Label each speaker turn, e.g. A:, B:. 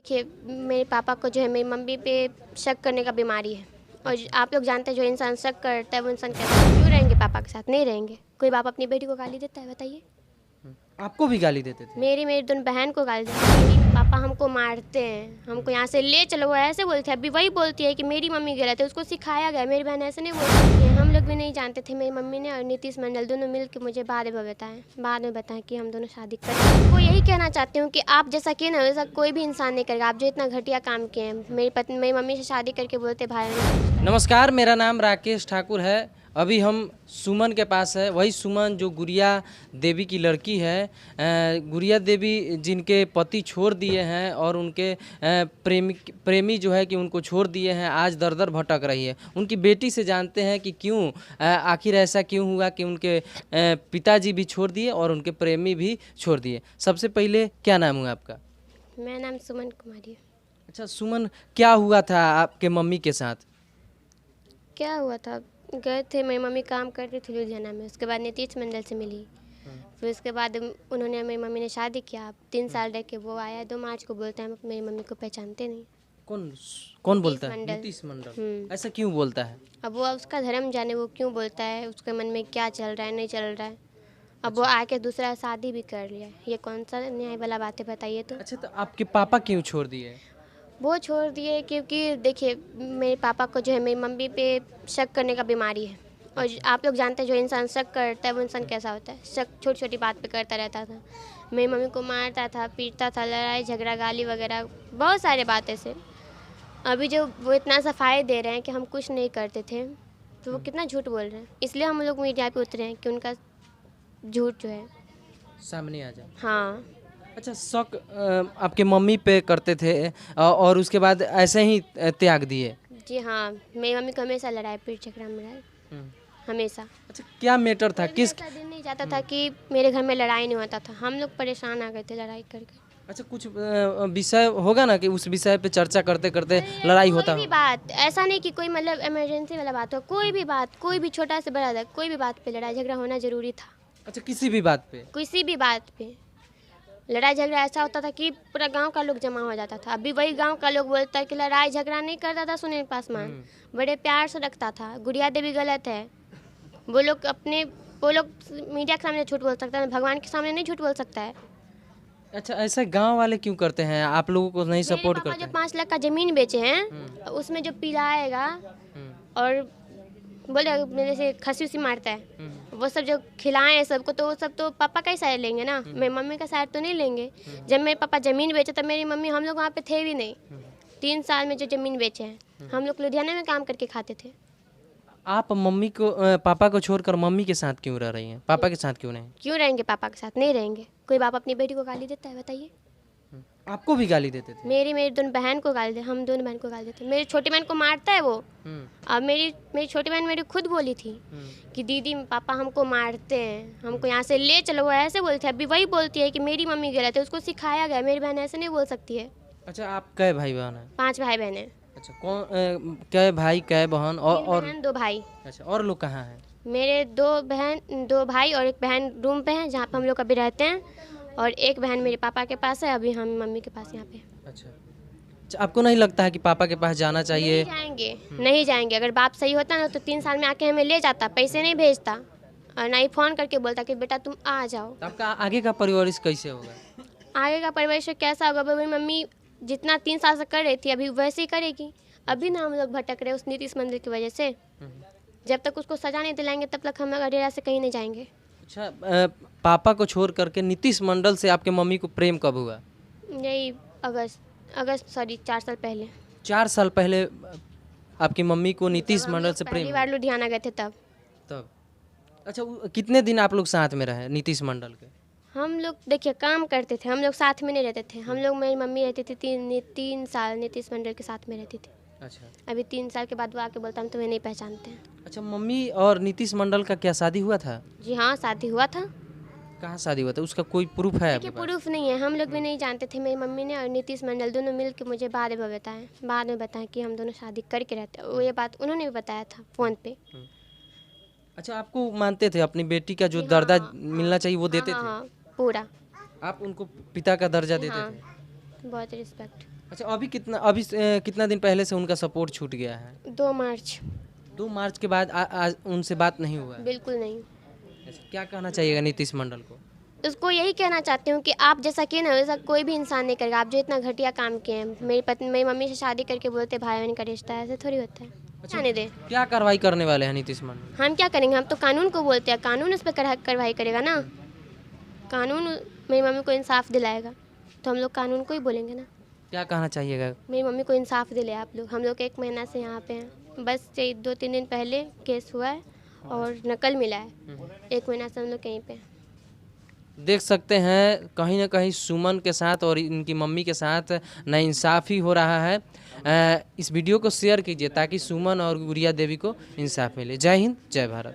A: देखिए, मेरे पापा को जो है मेरी मम्मी पे शक करने का बीमारी है। और आप लोग जानते हैं जो इंसान शक करता है वो इंसान कैसा है। क्यों रहेंगे पापा के साथ? नहीं रहेंगे। कोई बाप अपनी बेटी को गाली देता है? बताइए।
B: आपको भी गाली देते थे?
A: मेरी दोनों बहन को गाली देते हैं। मेरी पापा हमको मारते हैं, हमको यहाँ से ले चलो, वो ऐसे बोलते हैं। अभी वही बोलती है कि मेरी मम्मी गलत है, उसको सिखाया गया। मेरी बहन ऐसे नहीं बोलती है। हम लोग भी नहीं जानते थे। मेरी मम्मी ने और नीतीश मंडल दोनों मिल के मुझे बाद में बताएं कि हम दोनों शादी करें। वो यही कहना चाहती हूँ कि आप जैसा किए ना वैसा कोई भी इंसान नहीं करेगा। आप जो इतना घटिया काम किए हैं, मेरी मम्मी से शादी करके बोलते भाई।
B: नमस्कार, मेरा नाम राकेश ठाकुर है। अभी हम सुमन के पास है। वही सुमन जो गुड़िया देवी की लड़की है। गुड़िया देवी जिनके पति छोड़ दिए हैं और उनके प्रेमी जो है कि उनको छोड़ दिए हैं, आज दर दर भटक रही है। उनकी बेटी से जानते हैं कि क्यों, आखिर ऐसा क्यों हुआ कि उनके पिताजी भी छोड़ दिए और उनके प्रेमी भी छोड़ दिए। सबसे पहले क्या नाम हुआ आपका?
A: मेरा नाम सुमन कुमारी है।
B: अच्छा सुमन, क्या हुआ था आपके मम्मी के साथ?
A: क्या हुआ था, गए थे, मेरी मम्मी काम करती थी लुधियाना में। उसके बाद नीतीश मंडल से मिली। फिर उसके बाद उन्होंने, मेरी मम्मी ने शादी किया। 3 साल रह के वो आया 2 मार्च को। बोलते हैं मेरी मम्मी को पहचानते नहीं।
B: कौन बोलता है?
A: मंडल।
B: नीतीश मंडल। ऐसा क्यों बोलता है?
A: अब वो उसका धर्म जाने, वो क्यों बोलता है, उसके मन में क्या चल रहा है नहीं चल रहा है। अब वो आके दूसरा शादी भी कर लिया। ये कौन सा न्याय वाला बात है बताइए तो।
B: अच्छा, तो आपके पापा क्यों छोड़ दिए?
A: वो छोड़ दिए क्योंकि देखिए, मेरे पापा को जो है मेरी मम्मी पे शक करने का बीमारी है। और आप लोग जानते हैं जो इंसान शक करता है वो इंसान कैसा होता है। शक छोटी छोटी बात पे करता रहता था। मेरी मम्मी को मारता था, पीटता था, लड़ाई झगड़ा गाली वगैरह बहुत सारे बातें से। अभी जो वो इतना सफाई दे रहे हैं कि हम कुछ नहीं करते थे, तो वो कितना झूठ बोल रहे हैं। इसलिए हम लोग मीडिया पे उतरे हैं कि उनका झूठ जो है
B: सामने आ जाए।
A: हाँ।
B: अच्छा, शक आपके मम्मी पे करते थे और उसके बाद ऐसे ही त्याग दिए?
A: जी हाँ, मेरी मम्मी को हमेशा लड़ाई पीट झगड़ा में रहा, हमेशा।
B: अच्छा, क्या मैटर था? किस
A: ऐसा दिन नहीं जाता था कि मेरे घर में लड़ाई नहीं होता था। हम लोग परेशान आ गए थे लड़ाई करके।
B: अच्छा, कुछ विषय होगा ना कि उस विषय पे चर्चा करते करते लड़ाई होता
A: कोई भी
B: हो?
A: बात ऐसा नहीं कि कोई मतलब इमरजेंसी वाला बात हो, कोई भी बात, कोई भी छोटा से बड़ा कोई भी बात पे लड़ाई झगड़ा होना जरूरी था।
B: अच्छा, किसी भी बात पे?
A: किसी भी बात पे लड़ाई झगड़ा ऐसा होता था कि पूरा गांव का लोग जमा हो जाता था। अभी वही गांव का लोग बोलता है कि लड़ाई झगड़ा नहीं करता था सुनील पासवान, बड़े प्यार से रखता था। गुड़िया देवी गलत है। वो लोग मीडिया के सामने झूठ बोल सकता है, भगवान के सामने नहीं झूठ बोल सकता है।
B: अच्छा, ऐसा गांव वाले क्यों करते हैं? आप लोगों को नहीं
A: मेरे
B: सपोर्ट
A: पापा
B: करते
A: जो
B: हैं?
A: 5 लाख का जमीन बेचे हैं, उसमें जो पिलाएगा और बोले मेरे से खसी उसी मारता है, वो सब जो खिलाए हैं सबको, तो वो सब तो पापा का ही साइड लेंगे ना, मेरी मम्मी का साइड तो नहीं लेंगे। जब मेरे पापा ज़मीन बेचे तब मेरी मम्मी, हम लोग वहाँ पे थे भी नहीं। 3 साल में जो ज़मीन बेचे हैं, हम लोग लुधियाना में काम करके खाते थे।
B: आप मम्मी को पापा को छोड़कर मम्मी के साथ क्यों रह रही हैं? पापा के साथ क्यों नहीं?
A: क्यों रहेंगे पापा के साथ? नहीं रहेंगे। कोई बाप अपनी बेटी को गाली देता है? बताइए।
B: आपको भी गाली देते थे?
A: मेरी दोनों बहन को गाली दे, हम दोनों बहन को गाली देते। मेरी छोटी बहन को मारता है वो। अब मेरी छोटी बहन मेरी खुद बोली थी कि दीदी पापा हमको मारते हैं, हमको यहाँ से ले चलो, वो ऐसे बोलते हैं। अभी वही बोलती है कि मेरी मम्मी गलत है, उसको सिखाया गया। मेरी बहन ऐसे नहीं बोल सकती है।
B: अच्छा, आप कै भाई बहन हैं?
A: 5 भाई बहन हैं।
B: अच्छा, कै भाई कै बहन
A: 3
B: और?
A: बहन 2 भाई।
B: अच्छा, और लोग कहाँ हैं?
A: मेरे 2 भाई और 1 बहन रूम पे हैं जहाँ पे हम लोग अभी रहते हैं, और 1 बहन मेरे पापा के पास है। अभी हम मम्मी के पास यहाँ पे।
B: अच्छा, आपको नहीं लगता है कि पापा के पास जाना चाहिए?
A: नहीं जाएंगे। अगर बाप सही होता ना तो 3 साल में आके हमें ले जाता, पैसे नहीं भेजता और ना ही फ़ोन करके बोलता कि बेटा तुम आ जाओ।
B: तो आपका आगे का परवरिश कैसे होगा?
A: आगे का परिवेश कैसा होगा? मेरी मम्मी जितना 3 साल से कर रही थी अभी वैसे ही करेगी। अभी ना हम लोग भटक रहे उस नीतीश मंदिर की वजह से। जब तक उसको सजा नहीं दिलाएंगे तब तक हम अरेरा से कहीं नहीं जाएंगे।
B: अच्छा, पापा को छोड़ करके नीतीश मंडल से आपके मम्मी को प्रेम कब हुआ?
A: यही अगस्त 4 साल पहले।
B: 4 साल पहले आपकी मम्मी को नीतीश मंडल से
A: पहली
B: प्रेम?
A: बार लुधियाना गए थे तब।
B: अच्छा, कितने दिन आप लोग साथ में रहे नीतीश मंडल के?
A: हम लोग देखिए काम करते थे, हम लोग साथ में नहीं रहते थे। हम लोग, मेरी मम्मी रहती थी 3 साल नीतीश मंडल के साथ में रहती थी।
B: अच्छा।
A: अभी 3 साल के बाद वो आके बोलता हम तुम्हें नहीं पहचानते हैं।
B: अच्छा, मम्मी और नीतीश मंडल का क्या शादी हुआ था?
A: जी हाँ, शादी हुआ था।
B: कहाँ शादी हुआ था? उसका कोई प्रूफ है आपके
A: देखिए
B: पास?
A: प्रूफ नहीं है, हम लोग भी नहीं जानते थे। मेरी मम्मी ने और नीतीश मंडल दोनों मिल के मुझे बाद में बताएं कि हम दोनों शादी करके रहते हैं। वो ये बात उन्होंने भी बताया था फ़ोन पे।
B: अच्छा, आपको मानते थे? अपनी बेटी का जो दर्जा मिलना चाहिए वो देते थे?
A: हाँ, पूरा।
B: आप उनको पिता का दर्जा देते
A: हाँ,
B: थे?
A: बहुत रिस्पेक्ट।
B: अच्छा, कितना दिन पहले से उनका सपोर्ट छूट गया है?
A: 2 मार्च।
B: 2 मार्च के बाद आज उनसे बात नहीं हुआ है?
A: बिल्कुल नहीं।
B: अच्छा, क्या कहना चाहिएगा नीतीश मंडल को?
A: उसको यही कहना चाहती हूँ कि आप जैसा किए ना वैसा कोई भी इंसान नहीं करेगा। आप जो इतना घटिया काम किए हैं, मेरी मम्मी से शादी करके बोलते भाई बहन का रिश्ता है, ऐसे थोड़ी होता है। जाने दे।
B: क्या कार्रवाई करने वाले हैं नीतीश मंडल?
A: हम क्या करेंगे, हम तो कानून को बोलते हैं, कानून उस पर कार्रवाई करेगा ना। कानून मेरी मम्मी को इंसाफ दिलाएगा, तो हम लोग कानून को ही बोलेंगे ना।
B: क्या कहना चाहिएगा?
A: मेरी मम्मी को इंसाफ दिले आप लोग। हम लोग 1 महीना से यहाँ पे हैं, बस 2-3 दिन पहले केस हुआ है और नकल मिला है। 1 महीना से हम लोग कहीं पे हैं।
B: देख सकते हैं कहीं ना कहीं सुमन के साथ और इनकी मम्मी के साथ नाइंसाफ़ी हो रहा है। इस वीडियो को शेयर कीजिए ताकि सुमन और गुड़िया देवी को इंसाफ मिले। जय हिंद, जय भारत।